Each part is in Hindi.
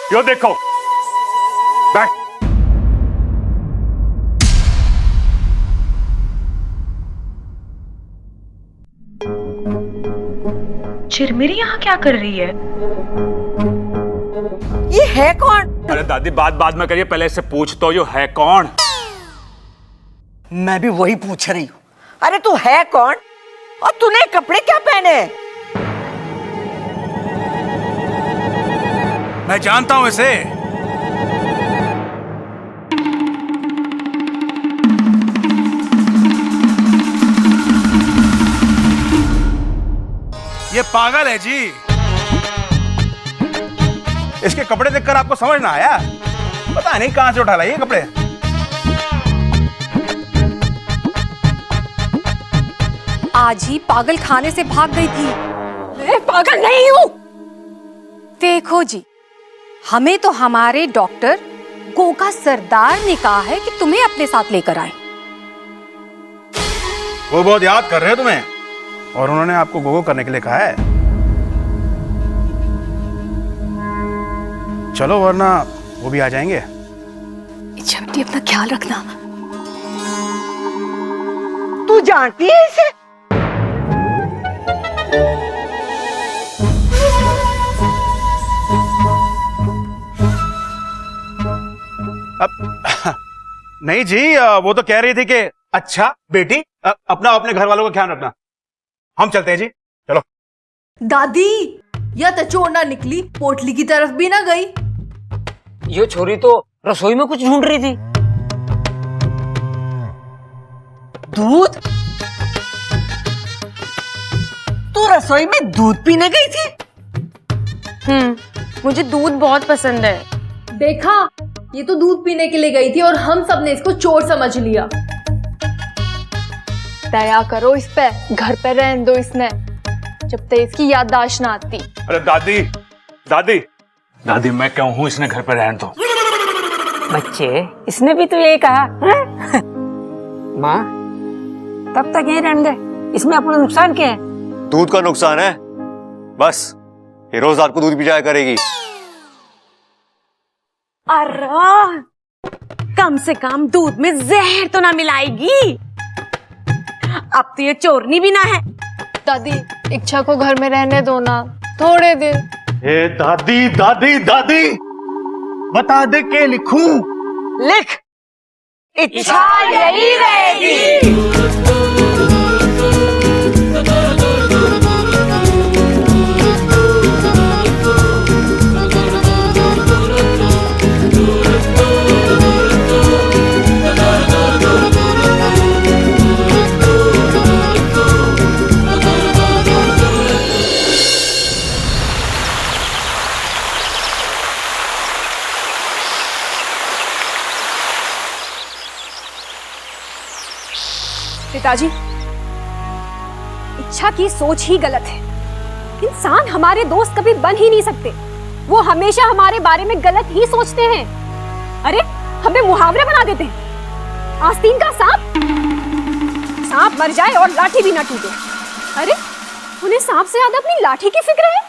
यो देखो, बैठ। चिरमिरी यहाँ क्या कर रही है? ये है कौन? अरे दादी, बात बाद में करिए, पहले इससे पूछ तो यो है कौन। मैं भी वही पूछ रही हूँ। अरे तू है कौन और तूने कपड़े क्या पहने? मैं जानता हूं इसे। ये पागल है जी। इसके कपड़े देखकर आपको समझ ना आया? पता नहीं कहां से उठा लाए ये कपड़े। आज ही पागल खाने से भाग गई थी। मैं पागल नहीं हूँ। देखो जी, हमें तो हमारे डॉक्टर गोगा सरदार ने कहा है कि तुम्हें अपने साथ लेकर आए। वो बहुत याद कर रहे हैं तुम्हें और उन्होंने आपको गोगो करने के लिए कहा है। चलो वरना वो भी आ जाएंगे। इच्छा बेटी, अपना ख्याल रखना। तू जानती है इसे? अब नहीं जी, वो तो कह रही थी कि अच्छा बेटी, अपना अपने घर वालों का ख्याल रखना। हम चलते हैं जी, चलो। दादी, या तो चोर ना निकली, पोटली की तरफ भी ना गई। ये छोरी तो रसोई में कुछ ढूंढ रही थी। दूध? तू रसोई में दूध पीने गई थी? मुझे दूध बहुत पसंद है। देखा, ये तो दूध पीने के लिए गई थी और हम सब ने इसको चोर समझ लिया। दया करो इस पे, घर पे रहने दो इसने, जब तक इसकी याददाश्त ना आती। अरे दादी, दादी, दादी, मैं क्यों हूँ, इसने घर पे रहने दो। बच्चे, इसने भी तो यही कहा। माँ, तब तक यहीं रहने दे, इसमें अपना नुकसान क्या है? दूध का नुकसान है, बस ये रोज रात को दूध पी जाया करेगी। अरे कम से कम दूध में जहर तो ना मिलाएगी। अब तो ये चोरनी भी ना है। दादी, इच्छा को घर में रहने दो ना थोड़े दिन। ए दादी, दादी, दादी, बता दे के लिखूं? लिख, इच्छा यही रहेगी। पिताजी, इच्छा की सोच ही गलत है। इंसान हमारे दोस्त कभी बन ही नहीं सकते। वो हमेशा हमारे बारे में गलत ही सोचते हैं। अरे, हमें मुहावरे बना देते हैं। आस्तीन का सांप, सांप मर जाए और लाठी भी ना टूटे। अरे, उन्हें सांप से ज्यादा अपनी लाठी की फिक्र है।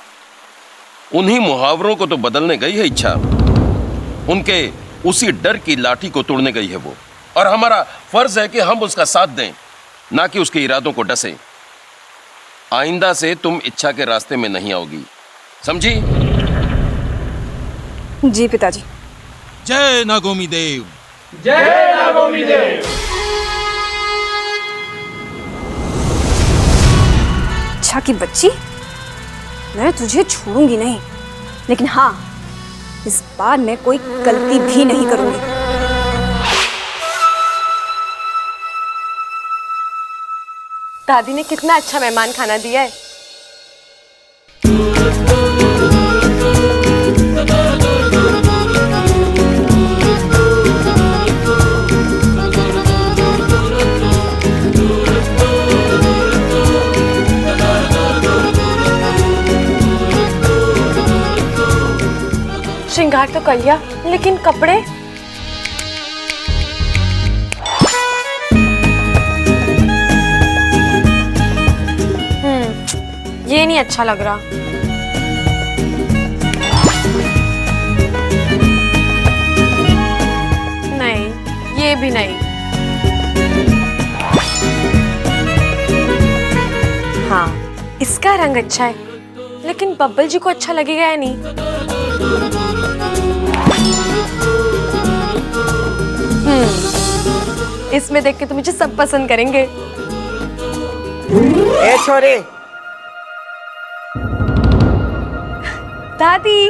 उन्हीं मुहावरों को तो बदलने गई है इच्छा। उनके उसी डर की लाठी को तोड़ने गई है वो, और हमारा फर्ज है कि हम उसका साथ दें, ना कि उसके इरादों को डसें। आइंदा से तुम इच्छा के रास्ते में नहीं आओगी, समझी? जी पिताजी। जय नागोमी देव। जय नागोमी देव। इच्छा की बच्ची, मैं तुझे छोड़ूंगी नहीं, लेकिन हाँ, इस बार मैं कोई गलती भी नहीं करूंगी। दादी ने कितना अच्छा मेहमान खाना दिया है। श्रृंगार तो कर लिया, लेकिन कपड़े? ये नहीं अच्छा लग रहा। भी नहीं। हाँ, इसका रंग अच्छा है, लेकिन बब्बल जी को अच्छा लगेगा या नहीं? इसमें देख के तो मुझे सब पसंद करेंगे। ए छोरे, दादी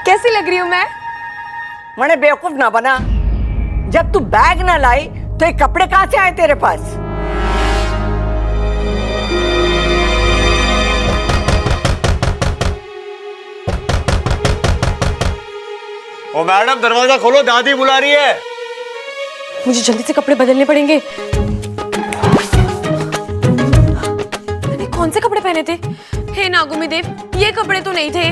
कैसी लग रही हूँ मैं? मने बेवकूफ ना बना। जब तू बैग ना लाई तो ये कपड़े कहाँ से आए तेरे पास? ओ मैडम, दरवाजा खोलो, दादी बुला रही है। मुझे जल्दी से कपड़े बदलने पड़ेंगे। मैंने कौन से कपड़े पहने थे? हे नागुमी देव, ये कपड़े तो नहीं थे।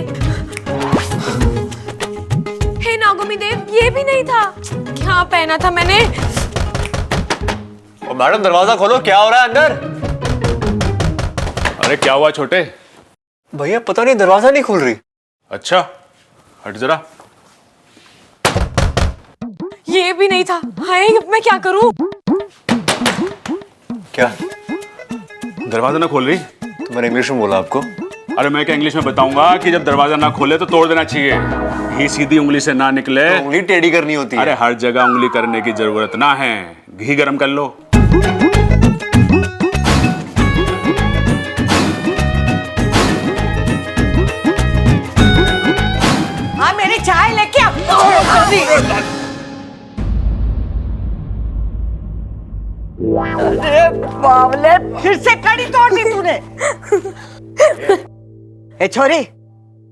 हे नागुमी देव, ये भी नहीं था। क्या पहना था मैंने? ओ मैडम, दरवाजा खोलो, क्या हो रहा है अंदर? अरे क्या हुआ छोटे? भैया पता नहीं, दरवाजा नहीं खुल रही। अच्छा, हट जरा। ये भी नहीं था। हाय, अब मैं क्या करूं? क्या? दरवाजा ना खोल रही? तो मैंने इंग्लिश में बोला आपको। अरे मैं क्या इंग्लिश में बताऊंगा कि जब दरवाजा ना खोले तो तोड़ देना चाहिए। घी सीधी उंगली से ना निकले। तो उंगली टेढ़ी करनी होती है। अरे हर जगह उंगली करने की जरूरत ना है। घी गरम कर लो। हाँ, मेरी चाय लेके आ। अरे बावले, फिर से कड़ी तोड़ दी तूने। ए छोरी,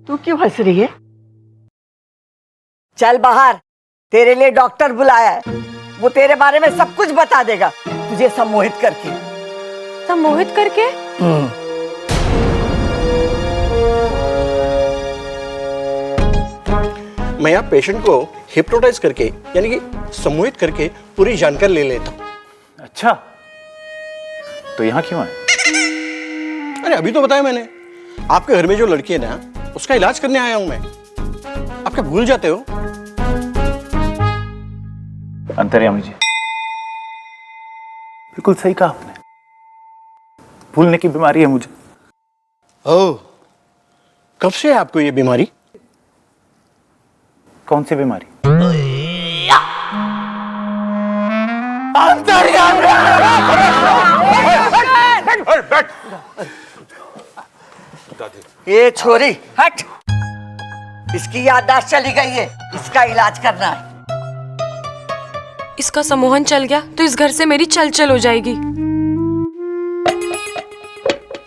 तू क्यों हंस रही है? चल बाहर, तेरे लिए डॉक्टर बुलाया है। वो तेरे बारे में सब कुछ बता देगा, तुझे सम्मोहित करके। सम्मोहित करके? मैं यहाँ पेशेंट को हिप्नोटाइज करके, यानी कि सम्मोहित करके पूरी जानकारी ले लेता हूँ। अच्छा, तो यहाँ क्यों आए? अरे अभी तो बताया मैंने, आपके घर में जो लड़की है ना, उसका इलाज करने आया हूं मैं। आप क्या भूल जाते हो? अंतर्यामी जी, बिल्कुल सही कहा आपने। भूलने की बीमारी है मुझे। ओह, कब से है आपको ये बीमारी? कौन सी बीमारी? ये छोरी हट, इसकी याददाश्त चली गई है, इसका इलाज करना है। इसका सम्मोहन चल गया तो इस घर से मेरी चल चल हो जाएगी।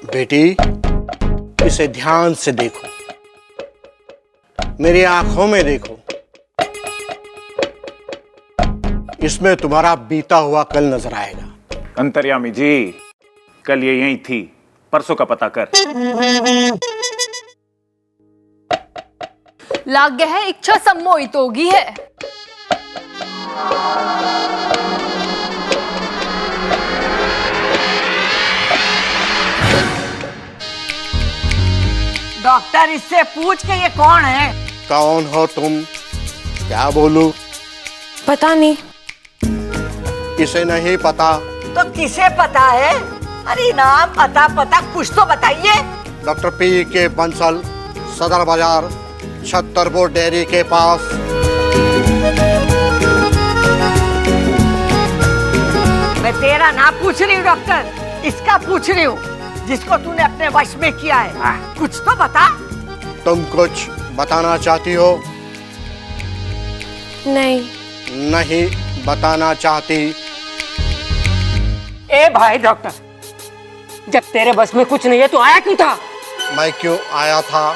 बेटी, इसे ध्यान से देखो, मेरी आंखों में देखो। इसमें तुम्हारा बीता हुआ कल नजर आएगा। अंतर्यामी जी, कल ये यहीं थी, परसों का पता कर। लाग गया है, इच्छा सम्मोहित होगी है। डॉक्टर, इससे पूछ के ये कौन है? कौन हो तुम? क्या बोलूं? पता नहीं। इसे नहीं पता तो किसे पता है? अरे नाम अता पता कुछ तो बताइए। डॉक्टर पी के बंसल, सदर बाजार, छत्तरपुर डेयरी के पास। मैं तेरा नाम पूछ रही हूँ डॉक्टर, इसका पूछ रही हूँ जिसको तूने अपने वश में किया है। कुछ तो बता। तुम कुछ बताना चाहती हो? नहीं। नहीं बताना चाहती? ए भाई डॉक्टर, जब तेरे बस में कुछ नहीं है तो आया क्यों था? मैं क्यों आया था?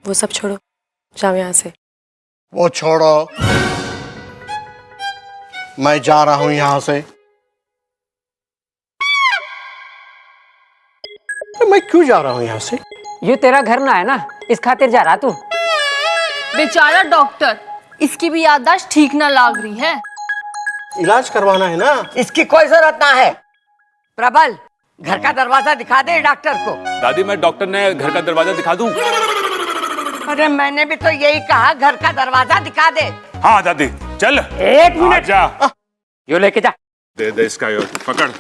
वो सब छोड़ो, जाओ यहाँ से। वो छोड़ो, मैं जा रहा हूं यहाँ से। मैं क्यों जा रहा हूं यहाँ से? ये तेरा घर ना है ना, इस खातिर जा रहा तू। बेचारा डॉक्टर, इसकी भी याददाश्त ठीक ना लाग रही है। इलाज करवाना है ना। इसकी कोई जरूरत ना है। प्रबल, घर का दरवाजा दिखा दे डॉक्टर को। दादी, मैं डॉक्टर ने घर का दरवाजा दिखा दूं? अरे मैंने भी तो यही कहा, घर का दरवाजा दिखा दे। हाँ दादी। चल 1 मिनट जा, यो लेके जा। दे दे इसका यो, पकड़।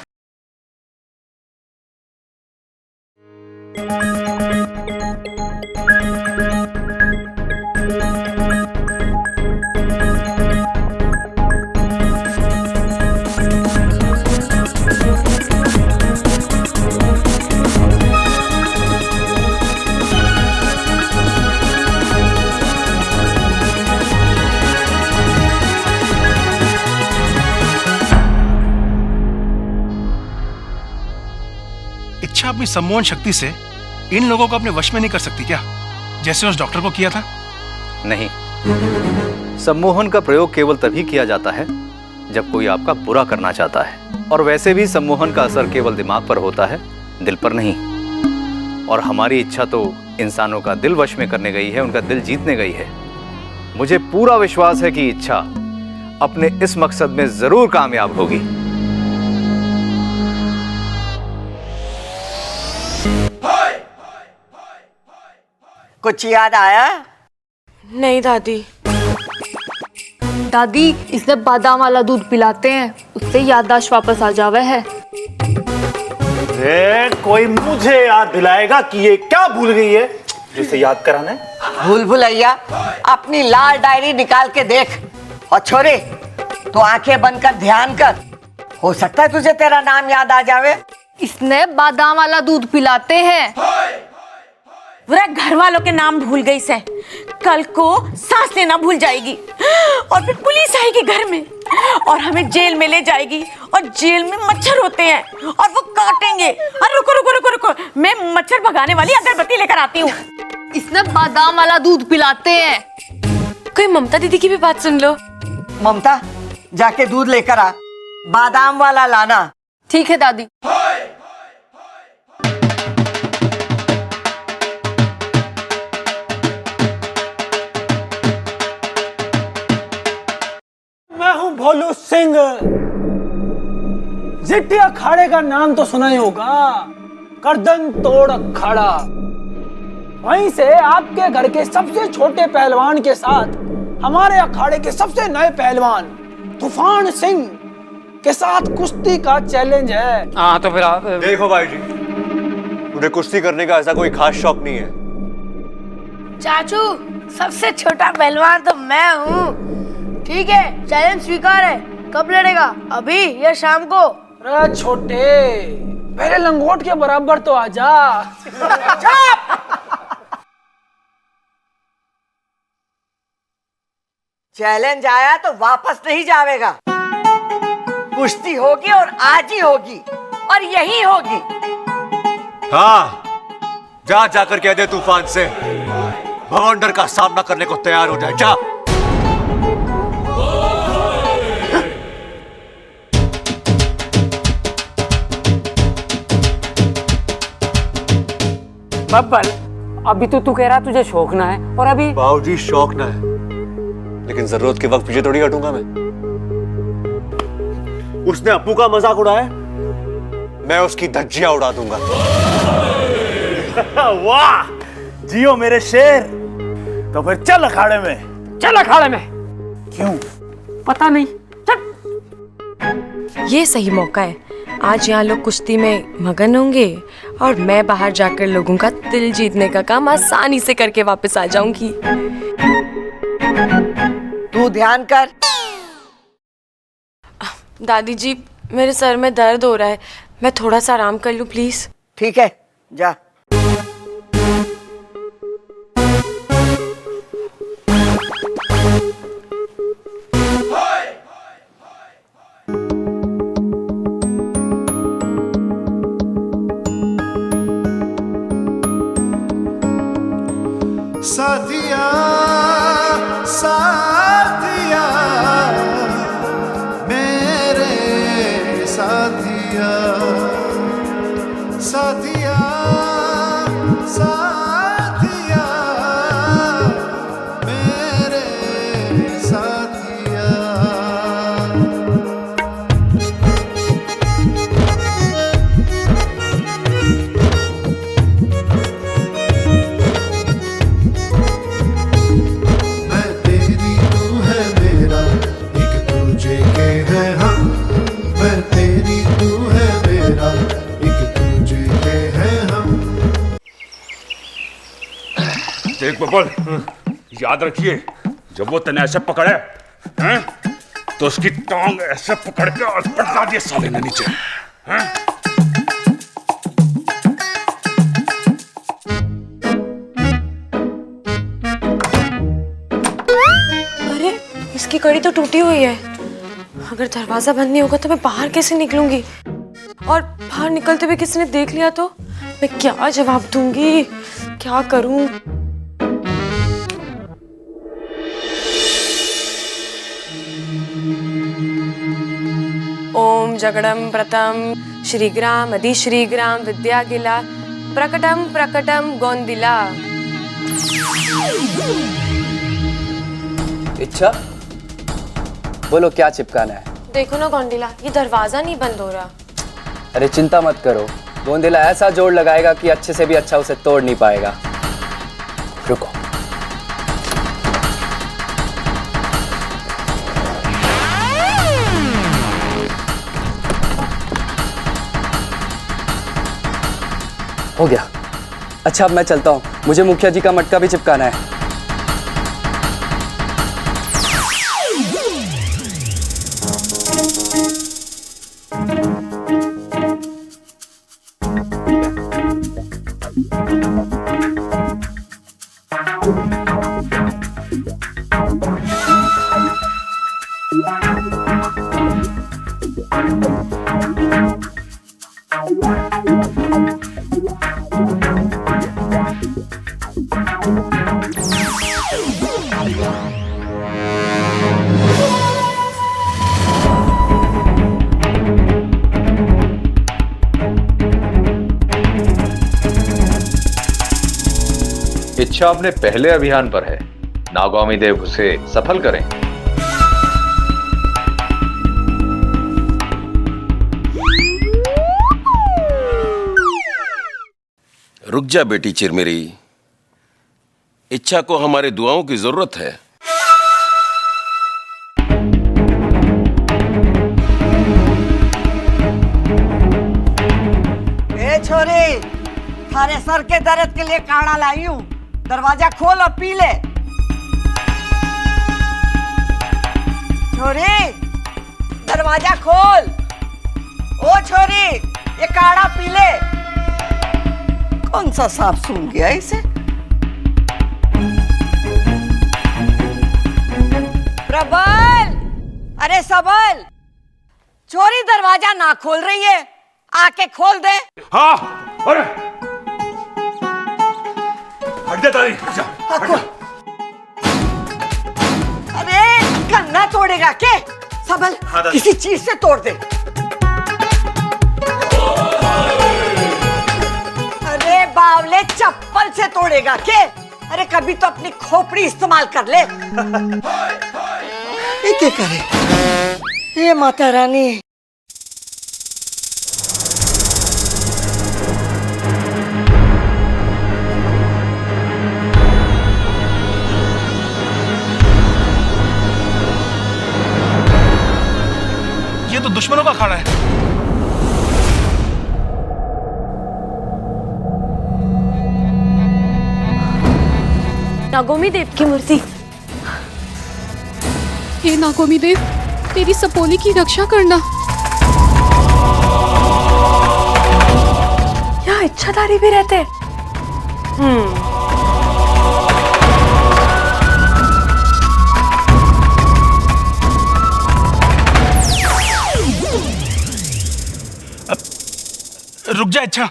इच्छा अपनी सम्मोहन शक्ति से इन लोगों को अपने वश में नहीं कर सकती क्या, जैसे उस डॉक्टर को किया था? नहीं, सम्मोहन का प्रयोग केवल तभी किया जाता है जब कोई आपका बुरा करना चाहता है, और वैसे भी सम्मोहन का असर केवल दिमाग पर होता है, दिल पर नहीं। और हमारी इच्छा तो इंसानों का दिल वश में करने गई है, उनका दिल जीतने गई है। मुझे पूरा विश्वास है कि इच्छा अपने इस मकसद में जरूर कामयाब होगी। कुछ याद आया? नहीं दादी। दादी, इसने बादाम वाला दूध पिलाते हैं, उससे याददाश्त वापस आ जावे है। कोई मुझे याद दिलाएगा कि ये क्या भूल गई है जिसे याद कराना है? भूल भुलैया, अपनी लाल डायरी निकाल के देख। और छोरे, तो आंखें बंद कर ध्यान कर, हो सकता है तुझे तेरा नाम याद आ जावे। इसने बादाम वाला दूध पिलाते हैं। पूरा घर वालों के नाम भूल गई से, कल को सांस लेना भूल जाएगी, और फिर पुलिस आएगी घर में और हमें जेल में ले जाएगी, और जेल में मच्छर होते हैं और वो काटेंगे। और रुको रुको रुको रुको, मैं मच्छर भगाने वाली अगरबत्ती लेकर आती हूँ। इसने बादाम वाला दूध पिलाते हैं। कोई ममता दीदी की भी बात सुन लो। ममता, जाके दूध लेकर आ, बादाम वाला लाना। ठीक है दादी। मैं हूं भोलू सिंह। जिट्टी अखाड़े का नाम तो सुना ही होगा, गर्दन तोड़ अखाड़ा। वहीं से आपके घर के सबसे छोटे पहलवान के साथ हमारे अखाड़े के सबसे नए पहलवान तूफान सिंह के साथ कुश्ती का चैलेंज है। हाँ तो फिर आप देखो भाई जी, मुझे कुश्ती करने का ऐसा कोई खास शौक नहीं है। चाचू, सबसे छोटा पहलवान तो मैं हूँ। ठीक है, चैलेंज स्वीकार है। कब लड़ेगा, अभी या शाम को? अरे छोटे, पहले लंगोट के बराबर तो आजा। चैलेंज आया तो वापस नहीं जावेगा। कुश्ती होगी और आज ही होगी, और यही होगी। हाँ, जा जाकर कह दे तूफान से भवंडर का सामना करने को तैयार हो जाए। जा। बब्बल, अभी तो तू कह रहा तुझे शौक ना है, और अभी बाबूजी शौक ना है, लेकिन जरूरत के वक्त पीछे थोड़ी हटूंगा मैं। उसने अप्पू का मजाक उड़ाया, मैं उसकी धज्जियां उड़ा दूंगा। वाह, जियो मेरे शेर। तो फिर चल अखाड़े में। चल अखाड़े में। क्यों? पता नहीं, चल। ये सही मौका है, आज यहाँ लोग कुश्ती में मगन होंगे और मैं बाहर जाकर लोगों का दिल जीतने का काम आसानी से करके वापस आ जाऊंगी। तू ध्यान कर। दादी जी, मेरे सर में दर्द हो रहा है, मैं थोड़ा सा आराम कर लूं प्लीज। ठीक है, जा। साथिया साथिया मेरे साथिया साथिया बोल, याद रखिए जब वो तने ऐसे पकड़े हैं तो उसकी टांग ऐसे पकड़ के और पटका दिए साले ने नीचे हैं? अरे इसकी कड़ी तो टूटी हुई है। अगर दरवाजा बंद नहीं होगा तो मैं बाहर कैसे निकलूंगी? और बाहर निकलते हुए किसी ने देख लिया तो मैं क्या जवाब दूंगी? क्या करूं? ओम जगड़म प्रतम श्रीग्राम अधिश्रीग्राम विद्यागिला प्रकटम प्रकटम गोंदिला। इच्छा, बोलो क्या चिपकाना है? देखो ना गोंदिला, ये दरवाजा नहीं बंद हो रहा। अरे चिंता मत करो, गोंदिला ऐसा जोड़ लगाएगा कि अच्छे से भी अच्छा उसे तोड़ नहीं पाएगा। रुको। हो गया। अच्छा अब मैं चलता हूँ, मुझे मुखिया जी का मटका भी चिपकाना है। इच्छा अपने पहले अभियान पर है, नागौमी देव उसे सफल करें। रुक जा बेटी चिरमेरी, इच्छा को हमारे दुआओं की जरूरत है। ए छोरी, थारे सर के दर्द के लिए काढ़ा लाई हूं, दरवाजा खोल और पी ले। छोरी, दरवाजा खोल। ओ छोरी, ये काढ़ा पी ले। कौन सा सांप सूंघ गया इसे? प्रबल, अरे सबल, चोरी दरवाजा ना खोल रही है, आके खोल दे। हाँ, अरे हट जा तारी, हट जा, हट जा। अरे गन्ना तोड़ेगा के? सबल, किसी चीज से तोड़ दे। अरे बावले, चप्पल से तोड़ेगा के? अरे कभी तो अपनी खोपड़ी इस्तेमाल कर ले। ये क्या करे? ये माता रानी। ये तो दुश्मनों का अखाड़ा है। नागौमी देव की मूर्ति। हे नागौमी देव, तेरी सपोली की रक्षा करना। यहाँ इच्छाधारी भी रहते। रुक जा इच्छा।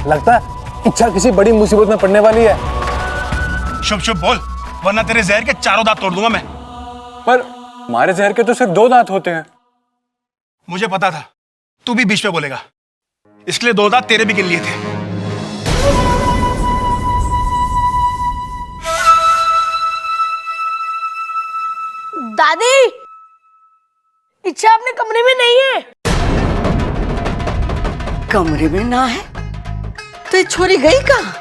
लगता है इच्छा किसी बड़ी मुसीबत में पड़ने वाली है। शुभ शुभ बोल, वरना तेरे जहर के चारों दांत तोड़ दूंगा मैं। पर हमारे जहर के तो सिर्फ 2 दांत होते हैं। मुझे पता था तू भी बीच में बोलेगा, इसलिए 2 दांत तेरे भी गिन लिए थे। दादी, इच्छा अपने कमरे में नहीं है। कमरे में ना है तो ये छोरी गई कहाँ?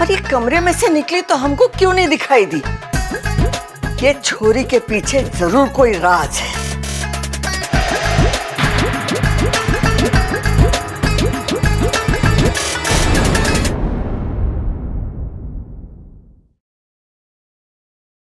और ये कमरे में से निकली तो हमको क्यों नहीं दिखाई दी? ये छोरी के पीछे जरूर कोई राज है।